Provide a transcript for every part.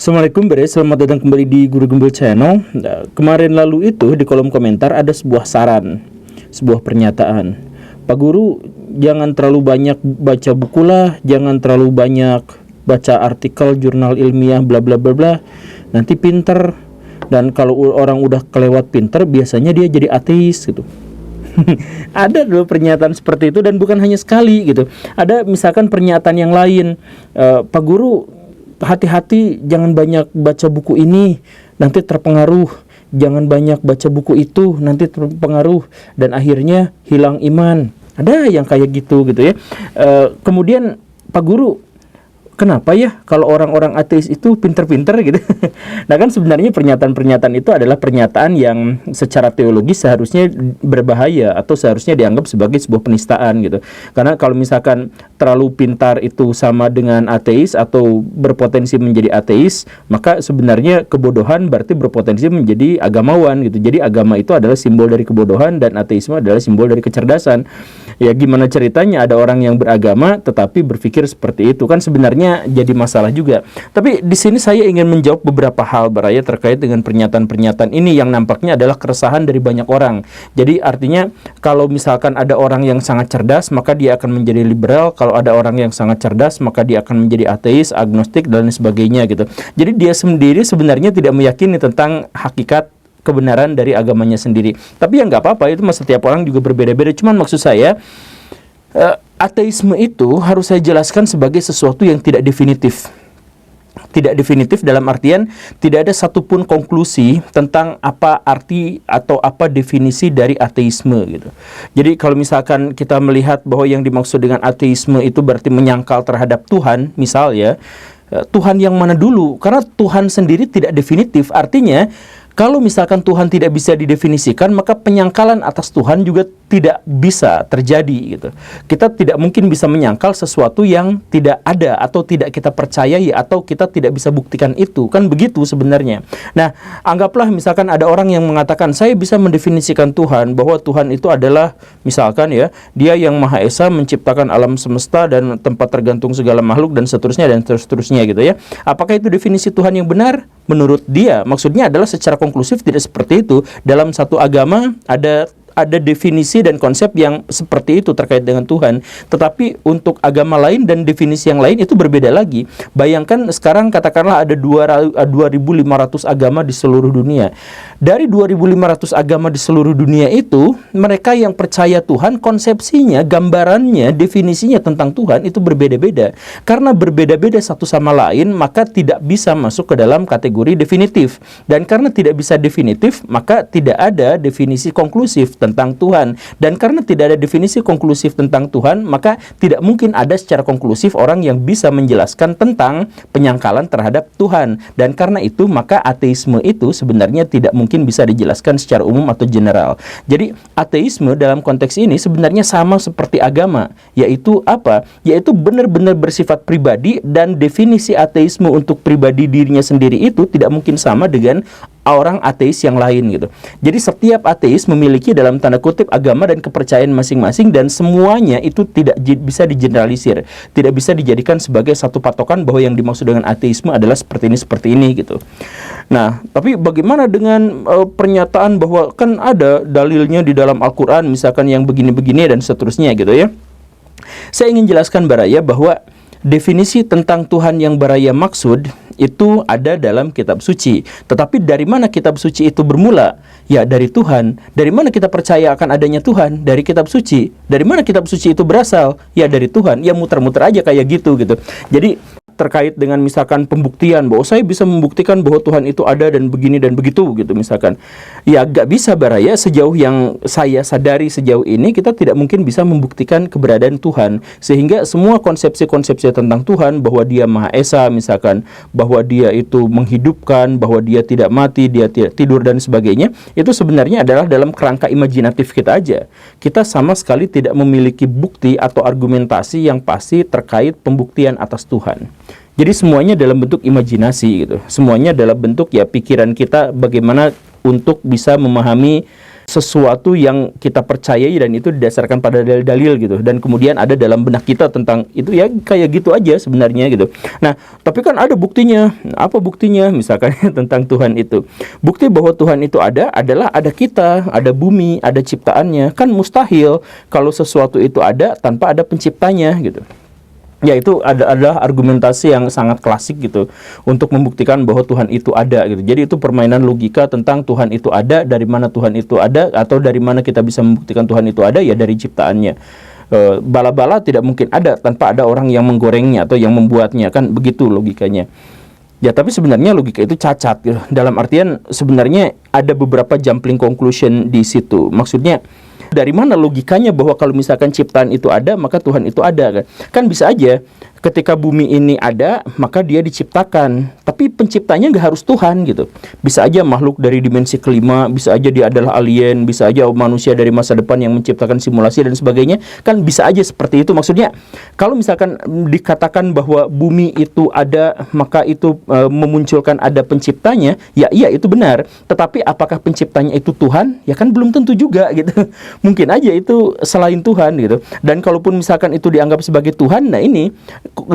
Assalamualaikum Bre, selamat datang kembali di Guru Gembel Channel. Kemarin lalu itu di kolom komentar ada sebuah saran, sebuah pernyataan. Pak Guru, jangan terlalu banyak baca buku lah, jangan terlalu banyak baca artikel jurnal ilmiah bla bla bla bla. Nanti pinter. Dan kalau orang udah kelewat pinter, biasanya dia jadi ateis gitu. Ada dua pernyataan seperti itu dan bukan hanya sekali gitu. Ada misalkan pernyataan yang lain, Pak Guru, hati-hati jangan banyak baca buku ini, nanti terpengaruh. Jangan banyak baca buku itu, nanti terpengaruh dan akhirnya hilang iman. Ada yang kayak gitu ya. Kemudian Pak Guru, kenapa ya kalau orang-orang ateis itu pinter-pinter gitu? Nah kan sebenarnya pernyataan-pernyataan itu adalah pernyataan yang secara teologis seharusnya berbahaya atau seharusnya dianggap sebagai sebuah penistaan gitu. Karena kalau misalkan terlalu pintar itu sama dengan ateis atau berpotensi menjadi ateis, maka sebenarnya kebodohan berarti berpotensi menjadi agamawan gitu. Jadi agama itu adalah simbol dari kebodohan dan ateisme adalah simbol dari kecerdasan. Ya gimana ceritanya ada orang yang beragama tetapi berpikir seperti itu, kan sebenarnya jadi masalah juga. Tapi di sini saya ingin menjawab beberapa hal Baraya terkait dengan pernyataan-pernyataan ini yang nampaknya adalah keresahan dari banyak orang. Jadi artinya kalau misalkan ada orang yang sangat cerdas maka dia akan menjadi liberal, kalau ada orang yang sangat cerdas maka dia akan menjadi ateis, agnostik dan sebagainya gitu. Jadi dia sendiri sebenarnya tidak meyakini tentang hakikat kebenaran dari agamanya sendiri. Tapi ya nggak apa-apa, itu setiap orang juga berbeda-beda. Cuman maksud saya, ateisme itu harus saya jelaskan sebagai sesuatu yang tidak definitif. Tidak definitif dalam artian tidak ada satupun konklusi tentang apa arti atau apa definisi dari ateisme gitu. Jadi kalau misalkan kita melihat bahwa yang dimaksud dengan ateisme itu berarti menyangkal terhadap Tuhan, misal ya, Tuhan yang mana dulu? Karena Tuhan sendiri tidak definitif, artinya kalau misalkan Tuhan tidak bisa didefinisikan, maka penyangkalan atas Tuhan juga tidak bisa terjadi gitu. Kita tidak mungkin bisa menyangkal sesuatu yang tidak ada atau tidak kita percayai atau kita tidak bisa buktikan itu. Kan begitu sebenarnya. Nah, anggaplah misalkan ada orang yang mengatakan saya bisa mendefinisikan Tuhan, bahwa Tuhan itu adalah misalkan ya, Dia yang Maha Esa menciptakan alam semesta dan tempat tergantung segala makhluk dan seterusnya gitu ya. Apakah itu definisi Tuhan yang benar? Menurut dia, maksudnya adalah secara konklusif tidak seperti itu. Dalam satu agama ada definisi dan konsep yang seperti itu terkait dengan Tuhan. Tetapi untuk agama lain dan definisi yang lain itu berbeda lagi. Bayangkan sekarang katakanlah ada 2.500 agama di seluruh dunia. Dari 2.500 agama di seluruh dunia itu, mereka yang percaya Tuhan, konsepsinya, gambarannya, definisinya tentang Tuhan itu berbeda-beda. Karena berbeda-beda satu sama lain, maka tidak bisa masuk ke dalam kategori definitif. Dan karena tidak bisa definitif, maka tidak ada definisi konklusif tentang Tuhan. Dan karena tidak ada definisi konklusif tentang Tuhan, maka tidak mungkin ada secara konklusif orang yang bisa menjelaskan tentang penyangkalan terhadap Tuhan. Dan karena itu, maka ateisme itu sebenarnya tidak mungkin bisa dijelaskan secara umum atau general. Jadi ateisme dalam konteks ini sebenarnya sama seperti agama, yaitu apa? Yaitu benar-benar bersifat pribadi, dan definisi ateisme untuk pribadi dirinya sendiri itu tidak mungkin sama dengan orang ateis yang lain gitu. Jadi setiap ateis memiliki dalam tanda kutip agama dan kepercayaan masing-masing, dan semuanya itu tidak bisa digeneralisir, tidak bisa dijadikan sebagai satu patokan bahwa yang dimaksud dengan ateisme adalah seperti ini gitu. Nah, tapi bagaimana dengan pernyataan bahwa kan ada dalilnya di dalam Al-Quran misalkan yang begini-begini dan seterusnya gitu ya. Saya ingin jelaskan Baraya bahwa definisi tentang Tuhan yang Baraya maksud itu ada dalam kitab suci. Tetapi dari mana kitab suci itu bermula? Ya dari Tuhan. Dari mana kita percaya akan adanya Tuhan? Dari kitab suci. Dari mana kitab suci itu berasal? Ya dari Tuhan. Ya muter-muter aja kayak gitu. Jadi terkait dengan misalkan pembuktian bahwa saya bisa membuktikan bahwa Tuhan itu ada dan begini dan begitu gitu misalkan. Ya gak bisa Baraya, sejauh yang saya sadari sejauh ini kita tidak mungkin bisa membuktikan keberadaan Tuhan. Sehingga semua konsepsi-konsepsi tentang Tuhan, bahwa Dia Maha Esa misalkan, bahwa Dia itu menghidupkan, bahwa Dia tidak mati, Dia tidak tidur dan sebagainya, itu sebenarnya adalah dalam kerangka imajinatif kita aja. Kita sama sekali tidak memiliki bukti atau argumentasi yang pasti terkait pembuktian atas Tuhan. Jadi semuanya dalam bentuk imajinasi gitu. Semuanya dalam bentuk ya pikiran kita bagaimana untuk bisa memahami sesuatu yang kita percayai dan itu didasarkan pada dalil-dalil gitu, dan kemudian ada dalam benak kita tentang itu, ya kayak gitu aja sebenarnya gitu. Nah, tapi kan ada buktinya. Apa buktinya? Misalkan tentang Tuhan itu. Bukti bahwa Tuhan itu ada adalah ada kita, ada bumi, ada ciptaannya. Kan mustahil kalau sesuatu itu ada tanpa ada penciptanya gitu. Ya, itu adalah argumentasi yang sangat klasik gitu untuk membuktikan bahwa Tuhan itu ada gitu. Jadi itu permainan logika tentang Tuhan itu ada, dari mana Tuhan itu ada, atau dari mana kita bisa membuktikan Tuhan itu ada, ya dari ciptaannya. Bala-bala tidak mungkin ada tanpa ada orang yang menggorengnya atau yang membuatnya, kan begitu logikanya. Ya, tapi sebenarnya logika itu cacat gitu. Dalam artian sebenarnya ada beberapa jumping conclusion di situ. Maksudnya dari mana logikanya bahwa kalau misalkan ciptaan itu ada, maka Tuhan itu ada kan? Kan bisa aja ketika bumi ini ada, maka dia diciptakan. Tapi penciptanya nggak harus Tuhan gitu. Bisa aja makhluk dari dimensi kelima, bisa aja dia adalah alien, bisa aja manusia dari masa depan yang menciptakan simulasi dan sebagainya. Kan bisa aja seperti itu. Maksudnya kalau misalkan dikatakan bahwa bumi itu ada, maka itu memunculkan ada penciptanya, ya iya itu benar. Tetapi apakah penciptanya itu Tuhan? Ya kan belum tentu juga gitu. Mungkin aja itu selain Tuhan gitu. Dan kalaupun misalkan itu dianggap sebagai Tuhan, nah ini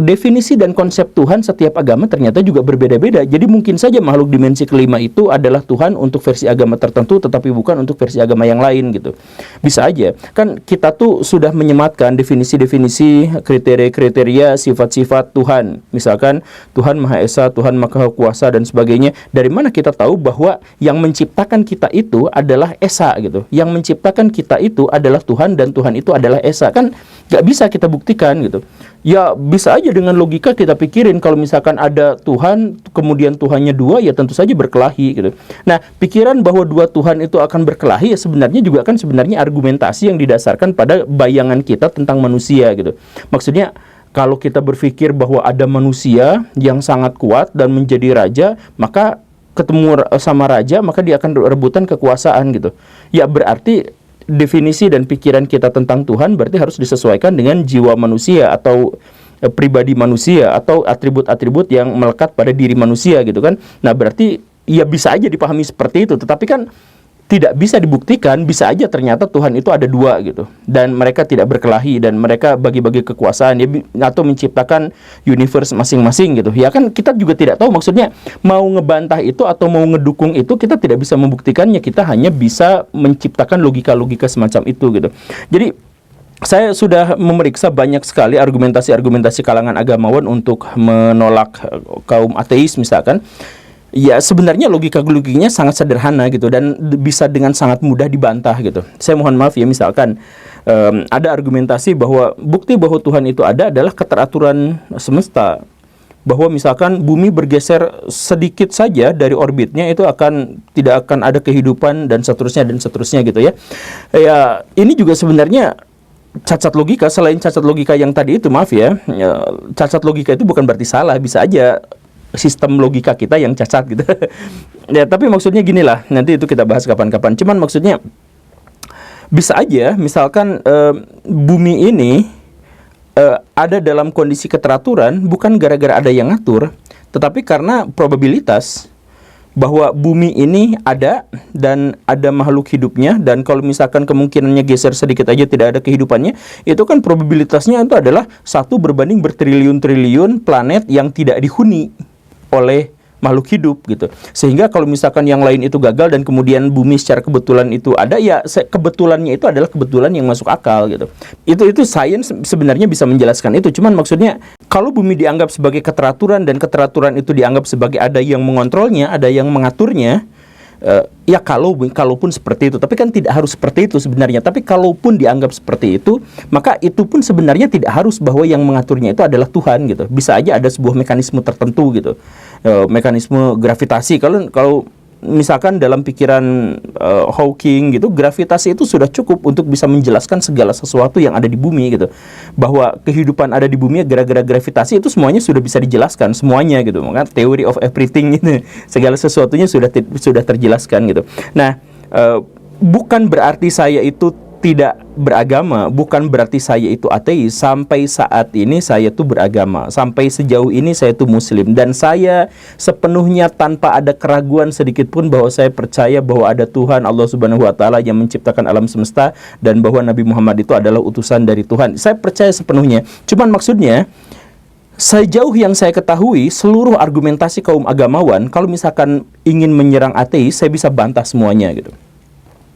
definisi dan konsep Tuhan setiap agama ternyata juga berbeda-beda. Jadi mungkin saja makhluk dimensi kelima itu adalah Tuhan untuk versi agama tertentu, tetapi bukan untuk versi agama yang lain gitu. Bisa aja. Kan kita tuh sudah menyematkan definisi-definisi, kriteria-kriteria, sifat-sifat Tuhan. Misalkan Tuhan Maha Esa, Tuhan Maha Kuasa dan sebagainya. Dari mana kita tahu bahwa yang menciptakan kita itu adalah Esa gitu. Yang menciptakan kita itu adalah Tuhan dan Tuhan itu adalah Esa. Kan nggak bisa kita buktikan gitu. Ya bisa aja dengan logika kita pikirin kalau misalkan ada Tuhan, kemudian Tuhannya dua, ya tentu saja berkelahi gitu. Nah, pikiran bahwa dua Tuhan itu akan berkelahi ya sebenarnya juga kan sebenarnya argumentasi yang didasarkan pada bayangan kita tentang manusia gitu. Maksudnya kalau kita berpikir bahwa ada manusia yang sangat kuat dan menjadi raja, maka ketemu sama raja, maka dia akan rebutan kekuasaan gitu. Ya berarti definisi dan pikiran kita tentang Tuhan berarti harus disesuaikan dengan jiwa manusia atau pribadi manusia atau atribut-atribut yang melekat pada diri manusia gitu kan. Nah, berarti ya bisa aja dipahami seperti itu, tetapi kan tidak bisa dibuktikan. Bisa aja ternyata Tuhan itu ada dua gitu, dan mereka tidak berkelahi dan mereka bagi-bagi kekuasaan ya, atau menciptakan universe masing-masing gitu. Ya kan kita juga tidak tahu, maksudnya mau ngebantah itu atau mau ngedukung itu kita tidak bisa membuktikannya, kita hanya bisa menciptakan logika-logika semacam itu gitu. Jadi saya sudah memeriksa banyak sekali argumentasi-argumentasi kalangan agamawan untuk menolak kaum ateis misalkan. Ya sebenarnya logika-logikanya sangat sederhana gitu dan bisa dengan sangat mudah dibantah gitu. Saya mohon maaf ya, misalkan ada argumentasi bahwa bukti bahwa Tuhan itu ada adalah keteraturan semesta. Bahwa misalkan bumi bergeser sedikit saja dari orbitnya itu tidak akan ada kehidupan dan seterusnya gitu ya. Ya ini juga sebenarnya cacat logika. Selain cacat logika yang tadi itu, maaf ya, cacat logika itu bukan berarti salah, bisa aja sistem logika kita yang cacat gitu. Ya, tapi maksudnya gini lah, nanti itu kita bahas kapan-kapan. Cuman maksudnya bisa aja misalkan bumi ini ada dalam kondisi keteraturan bukan gara-gara ada yang ngatur, tetapi karena probabilitas bahwa bumi ini ada dan ada makhluk hidupnya, dan kalau misalkan kemungkinannya geser sedikit aja tidak ada kehidupannya, itu kan probabilitasnya itu adalah 1 berbanding bertriliun-triliun planet yang tidak dihuni oleh makhluk hidup gitu. Sehingga kalau misalkan yang lain itu gagal dan kemudian bumi secara kebetulan itu ada, ya kebetulannya itu adalah kebetulan yang masuk akal gitu. Itu sains sebenarnya bisa menjelaskan itu. Cuman maksudnya kalau bumi dianggap sebagai keteraturan dan keteraturan itu dianggap sebagai ada yang mengontrolnya, ada yang mengaturnya, ya kalaupun seperti itu, tapi kan tidak harus seperti itu sebenarnya. Tapi kalaupun dianggap seperti itu, maka itu pun sebenarnya tidak harus bahwa yang mengaturnya itu adalah Tuhan gitu. Bisa aja ada sebuah mekanisme tertentu gitu, mekanisme gravitasi. Kalau misalkan dalam pikiran Hawking gitu, gravitasi itu sudah cukup untuk bisa menjelaskan segala sesuatu yang ada di bumi gitu. Bahwa kehidupan ada di bumi gara-gara gravitasi itu semuanya sudah bisa dijelaskan semuanya gitu. Maka theory of everything gitu, segala sesuatunya sudah terjelaskan gitu. Nah, bukan berarti saya itu tidak beragama bukan berarti saya itu ateis. Sampai saat ini saya tuh beragama. Sampai sejauh ini saya tuh muslim, dan saya sepenuhnya tanpa ada keraguan sedikit pun bahwa saya percaya bahwa ada Tuhan Allah Subhanahu wa taala yang menciptakan alam semesta, dan bahwa Nabi Muhammad itu adalah utusan dari Tuhan. Saya percaya sepenuhnya. Cuman maksudnya, sejauh yang saya ketahui, seluruh argumentasi kaum agamawan kalau misalkan ingin menyerang ateis, saya bisa bantah semuanya gitu.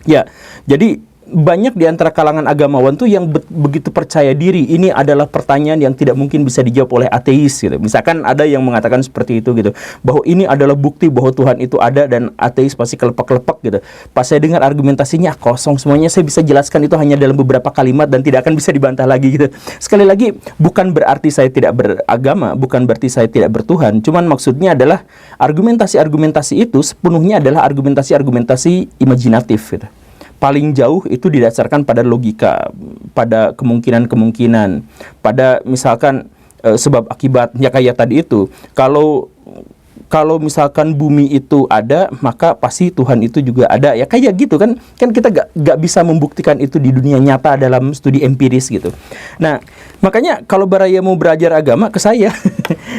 Ya, jadi banyak di antara kalangan agamawan tuh yang begitu percaya diri ini adalah pertanyaan yang tidak mungkin bisa dijawab oleh ateis gitu. Misalkan ada yang mengatakan seperti itu gitu, bahwa ini adalah bukti bahwa Tuhan itu ada dan ateis pasti kelepak-kelepak gitu. Pas saya dengar argumentasinya kosong semuanya, saya bisa jelaskan itu hanya dalam beberapa kalimat dan tidak akan bisa dibantah lagi gitu. Sekali lagi, bukan berarti saya tidak beragama, bukan berarti saya tidak bertuhan. Cuman maksudnya adalah argumentasi-argumentasi itu sepenuhnya adalah argumentasi-argumentasi imajinatif gitu. Paling jauh itu didasarkan pada logika, pada kemungkinan-kemungkinan, pada misalkan sebab akibat, ya kayak tadi itu. Kalau misalkan bumi itu ada, maka pasti Tuhan itu juga ada, ya kayak gitu kan. Kan kita gak bisa membuktikan itu di dunia nyata dalam studi empiris gitu. Nah, makanya kalau Baraya mau belajar agama ke saya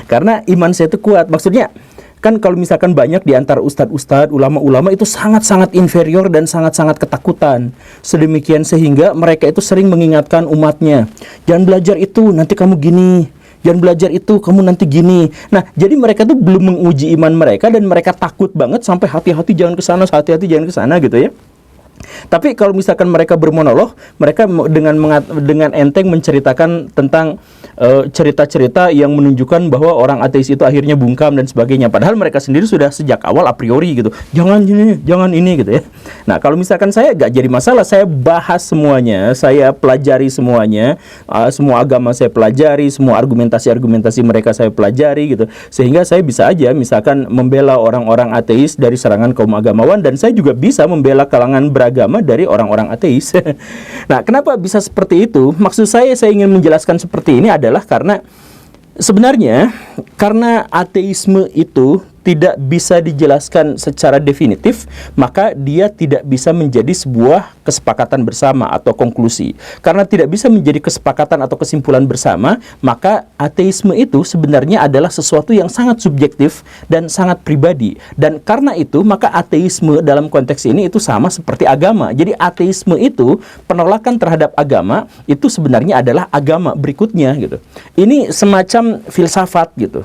karena iman saya itu kuat. Maksudnya kan kalau misalkan banyak di antara ustadz-ustadz, ulama-ulama itu sangat-sangat inferior dan sangat-sangat ketakutan. Sedemikian sehingga mereka itu sering mengingatkan umatnya, jangan belajar itu, nanti kamu gini. Jangan belajar itu, kamu nanti gini. Nah, jadi mereka tuh belum menguji iman mereka, dan mereka takut banget sampai hati-hati jangan ke sana, hati-hati jangan ke sana gitu ya. Tapi kalau misalkan mereka bermonolog, mereka dengan enteng menceritakan tentang cerita-cerita yang menunjukkan bahwa orang ateis itu akhirnya bungkam dan sebagainya. Padahal mereka sendiri sudah sejak awal a priori gitu, jangan ini gitu ya. Nah, kalau misalkan saya gak jadi masalah, saya bahas semuanya, saya pelajari semuanya, semua agama saya pelajari, semua argumentasi mereka saya pelajari gitu. Sehingga saya bisa aja misalkan membela orang-orang ateis dari serangan kaum agamawan, dan saya juga bisa membela kalangan beragama dari orang-orang ateis. Nah, kenapa bisa seperti itu? Maksud saya ingin menjelaskan seperti ini adalah karena sebenarnya karena ateisme itu tidak bisa dijelaskan secara definitif, maka dia tidak bisa menjadi sebuah kesepakatan bersama atau konklusi. Karena tidak bisa menjadi kesepakatan atau kesimpulan bersama, maka ateisme itu sebenarnya adalah sesuatu yang sangat subjektif dan sangat pribadi. Dan karena itu, maka ateisme dalam konteks ini itu sama seperti agama. Jadi ateisme itu, penolakan terhadap agama, itu sebenarnya adalah agama berikutnya gitu. Ini semacam filsafat gitu.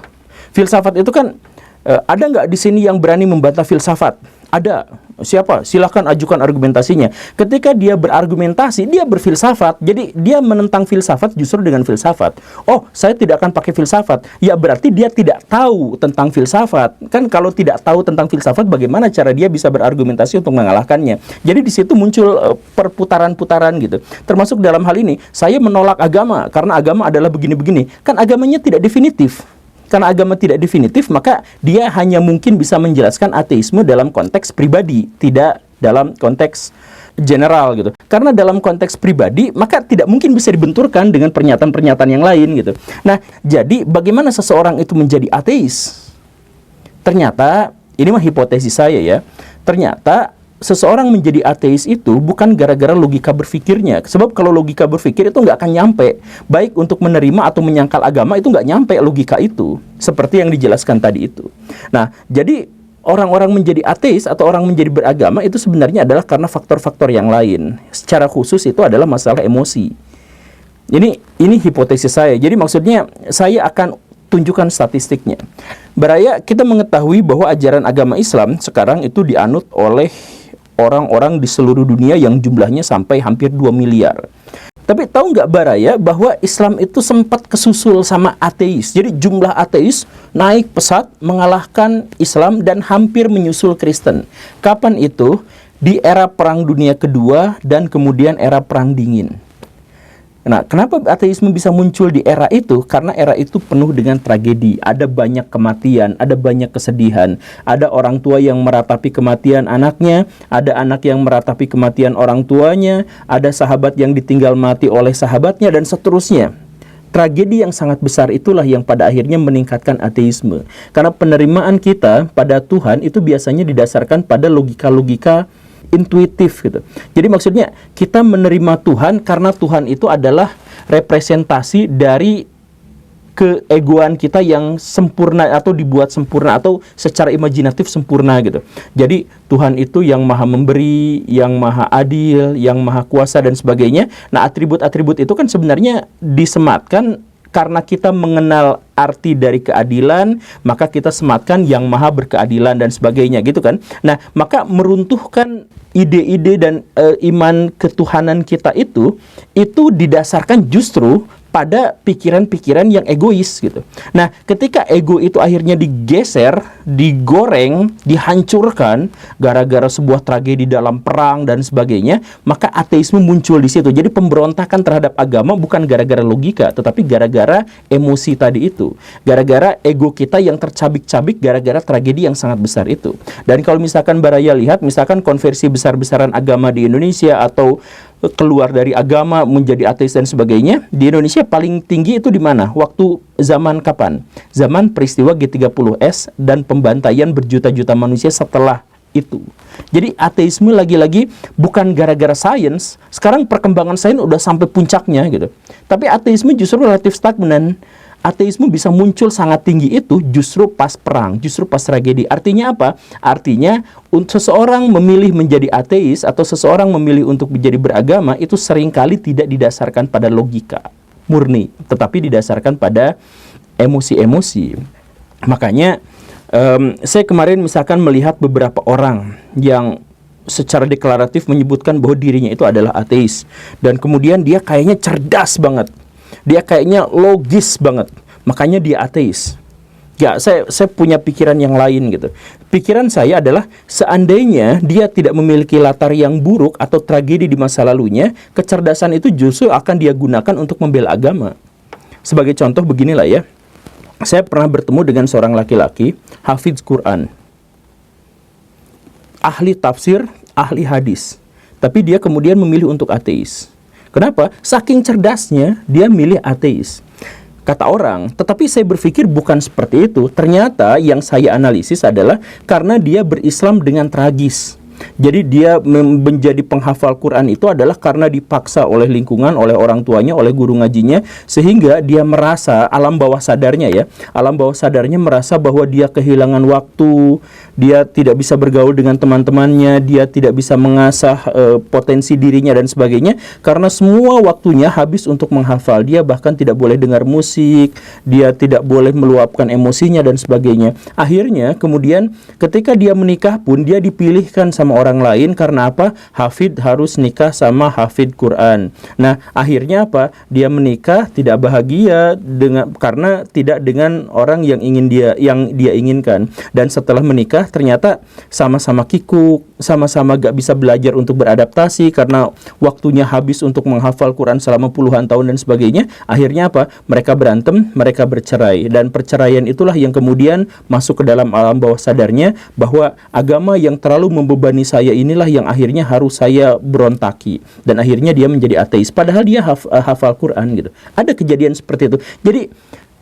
Filsafat itu kan, ada nggak di sini yang berani membantah filsafat? Ada. Siapa? Silahkan ajukan argumentasinya. Ketika dia berargumentasi, dia berfilsafat. Jadi dia menentang filsafat justru dengan filsafat. Oh, saya tidak akan pakai filsafat. Ya berarti dia tidak tahu tentang filsafat. Kan kalau tidak tahu tentang filsafat, bagaimana cara dia bisa berargumentasi untuk mengalahkannya? Jadi di situ muncul perputaran-putaran gitu. Termasuk dalam hal ini, saya menolak agama karena agama adalah begini-begini. Kan agamanya tidak definitif. Karena agama tidak definitif, maka dia hanya mungkin bisa menjelaskan ateisme dalam konteks pribadi, tidak dalam konteks general gitu. Karena dalam konteks pribadi, maka tidak mungkin bisa dibenturkan dengan pernyataan-pernyataan yang lain gitu. Nah, jadi bagaimana seseorang itu menjadi ateis? Ternyata, ini mah hipotesis saya ya, ternyata seseorang menjadi ateis itu bukan gara-gara logika berpikirnya. Sebab kalau logika berpikir itu nggak akan nyampe. Baik untuk menerima atau menyangkal agama itu nggak nyampe logika itu. Seperti yang dijelaskan tadi itu. Nah, jadi orang-orang menjadi ateis atau orang menjadi beragama itu sebenarnya adalah karena faktor-faktor yang lain. Secara khusus itu adalah masalah emosi. Ini hipotesis saya. Jadi maksudnya saya akan tunjukkan statistiknya. Baraya, kita mengetahui bahwa ajaran agama Islam sekarang itu dianut oleh orang-orang di seluruh dunia yang jumlahnya sampai hampir 2 miliar. Tapi tahu nggak Baraya bahwa Islam itu sempat kesusul sama ateis. Jadi jumlah ateis naik pesat mengalahkan Islam dan hampir menyusul Kristen. Kapan itu? Di era Perang Dunia Kedua dan kemudian era Perang Dingin. Nah, kenapa ateisme bisa muncul di era itu? Karena era itu penuh dengan tragedi. Ada banyak kematian, ada banyak kesedihan. Ada orang tua yang meratapi kematian anaknya, ada anak yang meratapi kematian orang tuanya, ada sahabat yang ditinggal mati oleh sahabatnya, dan seterusnya. Tragedi yang sangat besar itulah yang pada akhirnya meningkatkan ateisme. Karena penerimaan kita pada Tuhan itu biasanya didasarkan pada logika-logika intuitif gitu. Jadi maksudnya kita menerima Tuhan karena Tuhan itu adalah representasi dari keegoan kita yang sempurna atau dibuat sempurna atau secara imajinatif sempurna gitu. Jadi Tuhan itu yang maha memberi, yang maha adil, yang maha kuasa dan sebagainya. Nah, atribut-atribut itu kan sebenarnya disematkan karena kita mengenal arti dari keadilan, maka kita sematkan yang maha berkeadilan dan sebagainya gitu kan. Nah, maka meruntuhkan ide-ide dan iman ketuhanan kita itu didasarkan justru pada pikiran-pikiran yang egois gitu. Nah, ketika ego itu akhirnya digeser, digoreng, dihancurkan gara-gara sebuah tragedi dalam perang dan sebagainya, maka ateisme muncul di situ. Jadi pemberontakan terhadap agama bukan gara-gara logika, tetapi gara-gara emosi tadi itu. Gara-gara ego kita yang tercabik-cabik gara-gara tragedi yang sangat besar itu. Dan kalau misalkan Baraya lihat, misalkan konversi besar-besaran agama di Indonesia atau keluar dari agama menjadi ateis dan sebagainya, di Indonesia paling tinggi itu di mana? Waktu zaman kapan? Zaman peristiwa G30S dan pembantaian berjuta-juta manusia setelah itu. Jadi ateisme lagi-lagi bukan gara-gara sains. Sekarang perkembangan sains udah sampai puncaknya gitu. Tapi ateisme justru relatif stagnan. Ateisme bisa muncul sangat tinggi itu justru pas perang, justru pas tragedi. Artinya apa? Artinya untuk seseorang memilih menjadi ateis atau seseorang memilih untuk menjadi beragama itu seringkali tidak didasarkan pada logika murni, tetapi didasarkan pada emosi-emosi. Makanya saya kemarin misalkan melihat beberapa orang yang secara deklaratif menyebutkan bahwa dirinya itu adalah ateis, dan kemudian dia kayaknya cerdas banget. Dia kayaknya logis banget, makanya dia ateis. Ya, saya punya pikiran yang lain gitu. Pikiran saya adalah seandainya dia tidak memiliki latar yang buruk atau tragedi di masa lalunya, kecerdasan itu justru akan dia gunakan untuk membela agama. Sebagai contoh beginilah ya. Saya pernah bertemu dengan seorang laki-laki, hafidz Quran, ahli tafsir, ahli hadis. Tapi dia kemudian memilih untuk ateis. Kenapa? Saking cerdasnya, dia milih ateis. Kata orang, tetapi saya berpikir bukan seperti itu. Ternyata yang saya analisis adalah karena dia berislam dengan tragis. Jadi dia menjadi penghafal Quran itu adalah karena dipaksa oleh lingkungan, oleh orang tuanya, oleh guru ngajinya, sehingga dia merasa, alam bawah sadarnya ya, alam bawah sadarnya merasa bahwa dia kehilangan waktu, dia tidak bisa bergaul dengan teman-temannya, dia tidak bisa mengasah potensi dirinya dan sebagainya, karena semua waktunya habis untuk menghafal. Dia bahkan tidak boleh dengar musik, dia tidak boleh meluapkan emosinya dan sebagainya. Akhirnya kemudian ketika dia menikah pun dia dipilihkan sama orang lain. Karena apa? Hafid harus nikah sama hafid Quran. Nah, akhirnya apa? Dia menikah tidak bahagia karena tidak dengan orang yang dia inginkan. Dan setelah menikah ternyata sama-sama kikuk, sama-sama gak bisa belajar untuk beradaptasi karena waktunya habis untuk menghafal Quran selama puluhan tahun dan sebagainya. Akhirnya apa? Mereka berantem, mereka bercerai. Dan perceraian itulah yang kemudian masuk ke dalam alam bawah sadarnya bahwa agama yang terlalu membebani saya inilah yang akhirnya harus saya berontaki, dan akhirnya dia menjadi ateis padahal dia hafal Quran gitu. Ada kejadian seperti itu. Jadi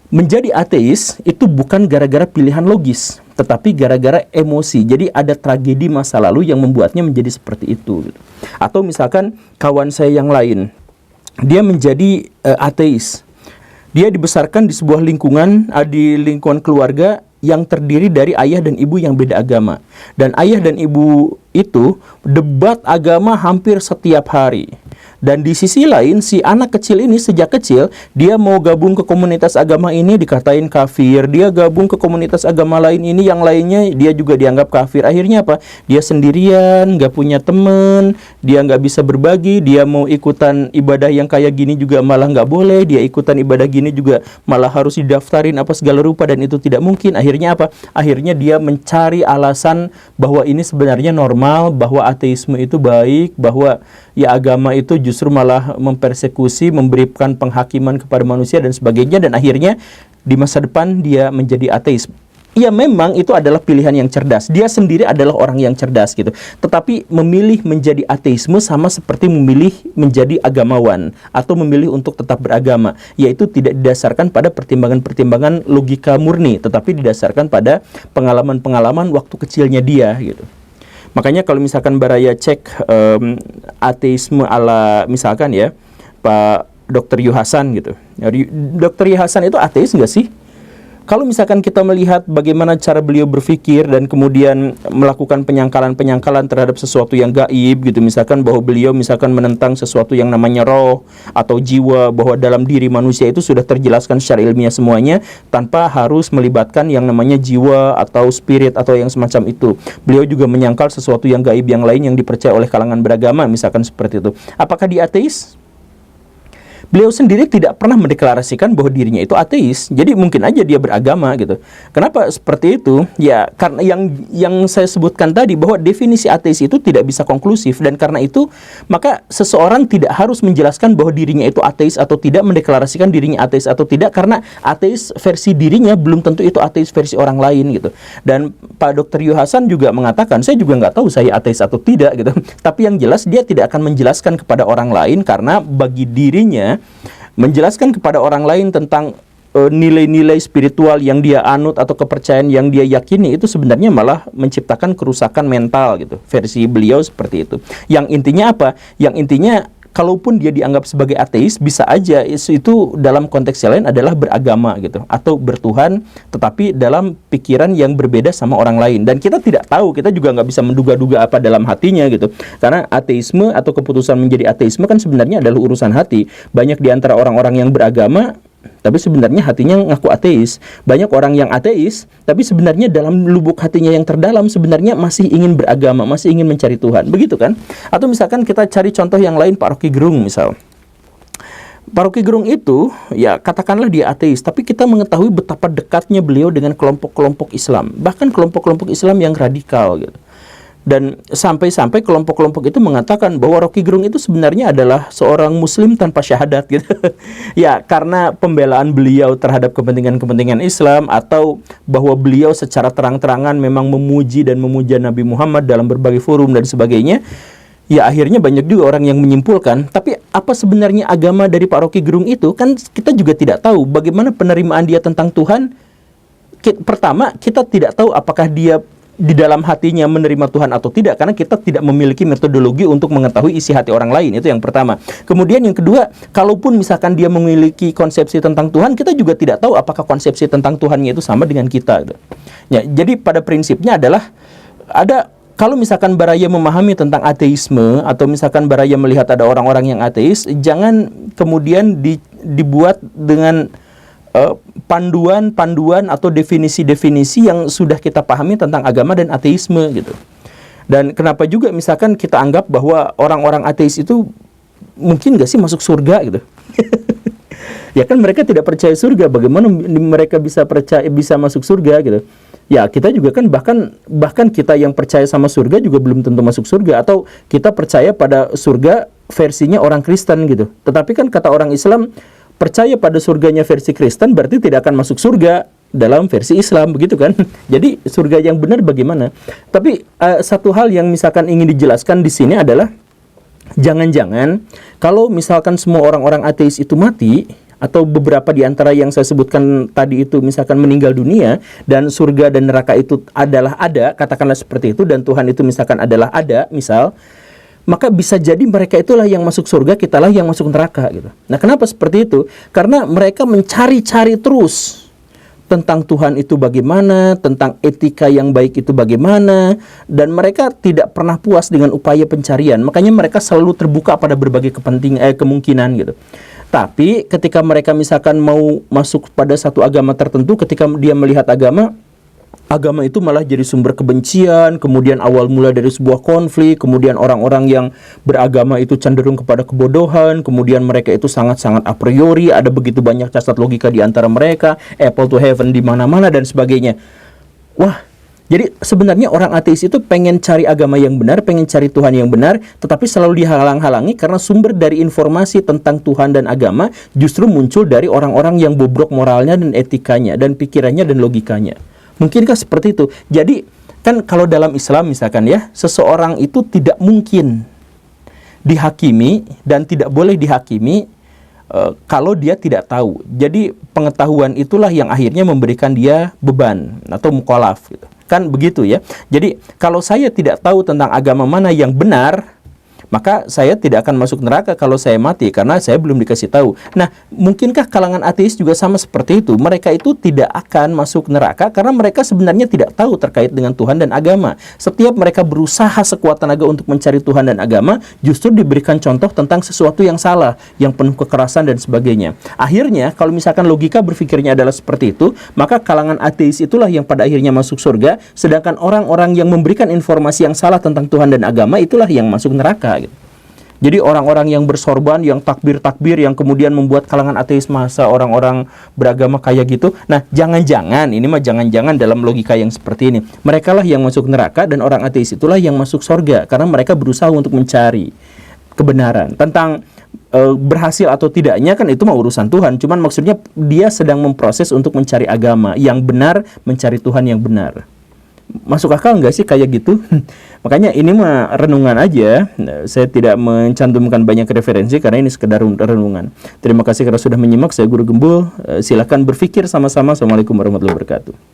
menjadi ateis itu bukan gara-gara pilihan logis, tetapi gara-gara emosi. Jadi ada tragedi masa lalu yang membuatnya menjadi seperti itu gitu. Atau misalkan kawan saya yang lain, dia menjadi ateis. Dia dibesarkan di sebuah lingkungan, di lingkungan keluarga yang terdiri dari ayah dan ibu yang beda agama. Dan ayah dan ibu itu debat agama hampir setiap hari. Dan di sisi lain, si anak kecil ini sejak kecil, dia mau gabung ke komunitas agama ini dikatain kafir. Dia gabung ke komunitas agama lain ini, yang lainnya dia juga dianggap kafir. Akhirnya apa? Dia sendirian, gak punya temen, dia gak bisa berbagi. Dia mau ikutan ibadah yang kayak gini juga malah gak boleh. Dia ikutan ibadah gini juga malah harus didaftarin apa segala rupa, dan itu tidak mungkin. Akhirnya apa? Akhirnya dia mencari alasan bahwa ini sebenarnya normal, bahwa ateisme itu baik, bahwa ya agama itu justru malah mempersekusi, memberikan penghakiman kepada manusia dan sebagainya, dan akhirnya di masa depan dia menjadi ateis. Ya memang itu adalah pilihan yang cerdas. Dia sendiri adalah orang yang cerdas gitu. Tetapi memilih menjadi ateisme sama seperti memilih menjadi agamawan atau memilih untuk tetap beragama, yaitu tidak didasarkan pada pertimbangan-pertimbangan logika murni, tetapi didasarkan pada pengalaman-pengalaman waktu kecilnya dia gitu. Makanya kalau misalkan Baraya cek ateisme ala misalkan ya Pak Dr. Yu Hasan gitu. Dr. Yu Hasan itu ateis nggak sih? Kalau misalkan kita melihat bagaimana cara beliau berpikir dan kemudian melakukan penyangkalan-penyangkalan terhadap sesuatu yang gaib gitu, misalkan bahwa beliau misalkan menentang sesuatu yang namanya roh atau jiwa, bahwa dalam diri manusia itu sudah terjelaskan secara ilmiah semuanya tanpa harus melibatkan yang namanya jiwa atau spirit atau yang semacam itu. Beliau juga menyangkal sesuatu yang gaib yang lain yang dipercaya oleh kalangan beragama, misalkan seperti itu. Apakah dia ateis? Beliau sendiri tidak pernah mendeklarasikan bahwa dirinya itu ateis. Jadi mungkin aja dia beragama gitu. Kenapa seperti itu? Ya karena yang saya sebutkan tadi, bahwa definisi ateis itu tidak bisa konklusif, dan karena itu maka seseorang tidak harus menjelaskan bahwa dirinya itu ateis atau tidak, mendeklarasikan dirinya ateis atau tidak, karena ateis versi dirinya belum tentu itu ateis versi orang lain gitu. Dan Pak Dr. Yu Hasan juga mengatakan, saya juga nggak tahu saya ateis atau tidak gitu. Tapi yang jelas dia tidak akan menjelaskan kepada orang lain, karena bagi dirinya menjelaskan kepada orang lain tentang nilai-nilai spiritual yang dia anut atau kepercayaan yang dia yakini itu sebenarnya malah menciptakan kerusakan mental gitu. Versi beliau seperti itu. Yang intinya apa? Yang intinya kalaupun dia dianggap sebagai ateis, bisa aja itu dalam konteks yang lain adalah beragama gitu, atau bertuhan, tetapi dalam pikiran yang berbeda sama orang lain. Dan kita tidak tahu, kita juga nggak bisa menduga-duga apa dalam hatinya gitu. Karena ateisme atau keputusan menjadi ateisme kan sebenarnya adalah urusan hati. Banyak di antara orang-orang yang beragama tapi sebenarnya hatinya ngaku ateis. Banyak orang yang ateis tapi sebenarnya dalam lubuk hatinya yang terdalam sebenarnya masih ingin beragama, masih ingin mencari Tuhan. Begitu kan? Atau misalkan kita cari contoh yang lain, Pak Rocky Gerung misal. Pak Rocky Gerung itu ya katakanlah dia ateis, tapi kita mengetahui betapa dekatnya beliau dengan kelompok-kelompok Islam, bahkan kelompok-kelompok Islam yang radikal gitu. Dan sampai-sampai kelompok-kelompok itu mengatakan bahwa Rocky Gerung itu sebenarnya adalah seorang muslim tanpa syahadat gitu. Ya, karena pembelaan beliau terhadap kepentingan-kepentingan Islam, atau bahwa beliau secara terang-terangan memang memuji dan memuja Nabi Muhammad dalam berbagai forum dan sebagainya. Ya akhirnya banyak juga orang yang menyimpulkan, tapi apa sebenarnya agama dari Pak Rocky Gerung itu? Kan kita juga tidak tahu bagaimana penerimaan dia tentang Tuhan. Pertama, kita tidak tahu apakah dia di dalam hatinya menerima Tuhan atau tidak, karena kita tidak memiliki metodologi untuk mengetahui isi hati orang lain. Itu yang pertama. Kemudian yang kedua, kalaupun misalkan dia memiliki konsepsi tentang Tuhan, kita juga tidak tahu apakah konsepsi tentang Tuhannya itu sama dengan kita gitu. Ya, jadi pada prinsipnya adalah kalau misalkan Baraya memahami tentang ateisme, atau misalkan Baraya melihat ada orang-orang yang ateis, jangan kemudian dibuat dengan panduan-panduan atau definisi-definisi yang sudah kita pahami tentang agama dan ateisme gitu. Dan kenapa juga misalkan kita anggap bahwa orang-orang ateis itu mungkin nggak sih masuk surga gitu? Ya kan mereka tidak percaya surga, bagaimana mereka bisa masuk surga gitu? Ya kita juga kan bahkan kita yang percaya sama surga juga belum tentu masuk surga, atau kita percaya pada surga versinya orang Kristen gitu. Tetapi kan kata orang Islam, percaya pada surganya versi Kristen berarti tidak akan masuk surga dalam versi Islam, begitu kan? Jadi surga yang benar bagaimana? Tapi satu hal yang misalkan ingin dijelaskan di sini adalah, jangan-jangan kalau misalkan semua orang-orang ateis itu mati, atau beberapa di antara yang saya sebutkan tadi itu misalkan meninggal dunia, dan surga dan neraka itu adalah ada, katakanlah seperti itu, dan Tuhan itu misalkan adalah ada, misal, maka bisa jadi mereka itulah yang masuk surga, kitalah yang masuk neraka gitu. Nah, kenapa seperti itu? Karena mereka mencari-cari terus tentang Tuhan itu bagaimana, tentang etika yang baik itu bagaimana, dan mereka tidak pernah puas dengan upaya pencarian. Makanya mereka selalu terbuka pada berbagai kemungkinan gitu. Tapi ketika mereka misalkan mau masuk pada satu agama tertentu, ketika dia melihat agama itu malah jadi sumber kebencian, kemudian awal mula dari sebuah konflik, kemudian orang-orang yang beragama itu cenderung kepada kebodohan, kemudian mereka itu sangat-sangat a priori, ada begitu banyak cacat logika di antara mereka, apple to heaven di mana-mana dan sebagainya. Wah, jadi sebenarnya orang ateis itu pengen cari agama yang benar, pengen cari Tuhan yang benar, tetapi selalu dihalang-halangi karena sumber dari informasi tentang Tuhan dan agama justru muncul dari orang-orang yang bobrok moralnya dan etikanya dan pikirannya dan logikanya. Mungkinkah seperti itu? Jadi kan kalau dalam Islam misalkan ya, seseorang itu tidak mungkin dihakimi dan tidak boleh dihakimi kalau dia tidak tahu. Jadi pengetahuan itulah yang akhirnya memberikan dia beban atau mukallaf gitu. Kan begitu ya. Jadi kalau saya tidak tahu tentang agama mana yang benar, maka saya tidak akan masuk neraka kalau saya mati karena saya belum dikasih tahu. Nah, mungkinkah kalangan ateis juga sama seperti itu? Mereka itu tidak akan masuk neraka karena mereka sebenarnya tidak tahu terkait dengan Tuhan dan agama. Setiap mereka berusaha sekuat tenaga untuk mencari Tuhan dan agama, justru diberikan contoh tentang sesuatu yang salah, yang penuh kekerasan dan sebagainya. Akhirnya, kalau misalkan logika berpikirnya adalah seperti itu, maka kalangan ateis itulah yang pada akhirnya masuk surga, sedangkan orang-orang yang memberikan informasi yang salah tentang Tuhan dan agama itulah yang masuk neraka. Jadi orang-orang yang bersorban, yang takbir-takbir, yang kemudian membuat kalangan ateis masa orang-orang beragama kayak gitu. Nah, jangan-jangan, ini mah jangan-jangan dalam logika yang seperti ini, mereka lah yang masuk neraka dan orang ateis itulah yang masuk sorga, karena mereka berusaha untuk mencari kebenaran. Tentang berhasil atau tidaknya kan itu mah urusan Tuhan. Cuman maksudnya dia sedang memproses untuk mencari agama yang benar, mencari Tuhan yang benar. Masuk akal nggak sih kayak gitu? Makanya ini mah renungan aja. Saya tidak mencantumkan banyak referensi karena ini sekedar renungan. Terima kasih karena sudah menyimak. Saya Guru Gembul. Silakan berpikir sama-sama. Assalamualaikum warahmatullahi wabarakatuh.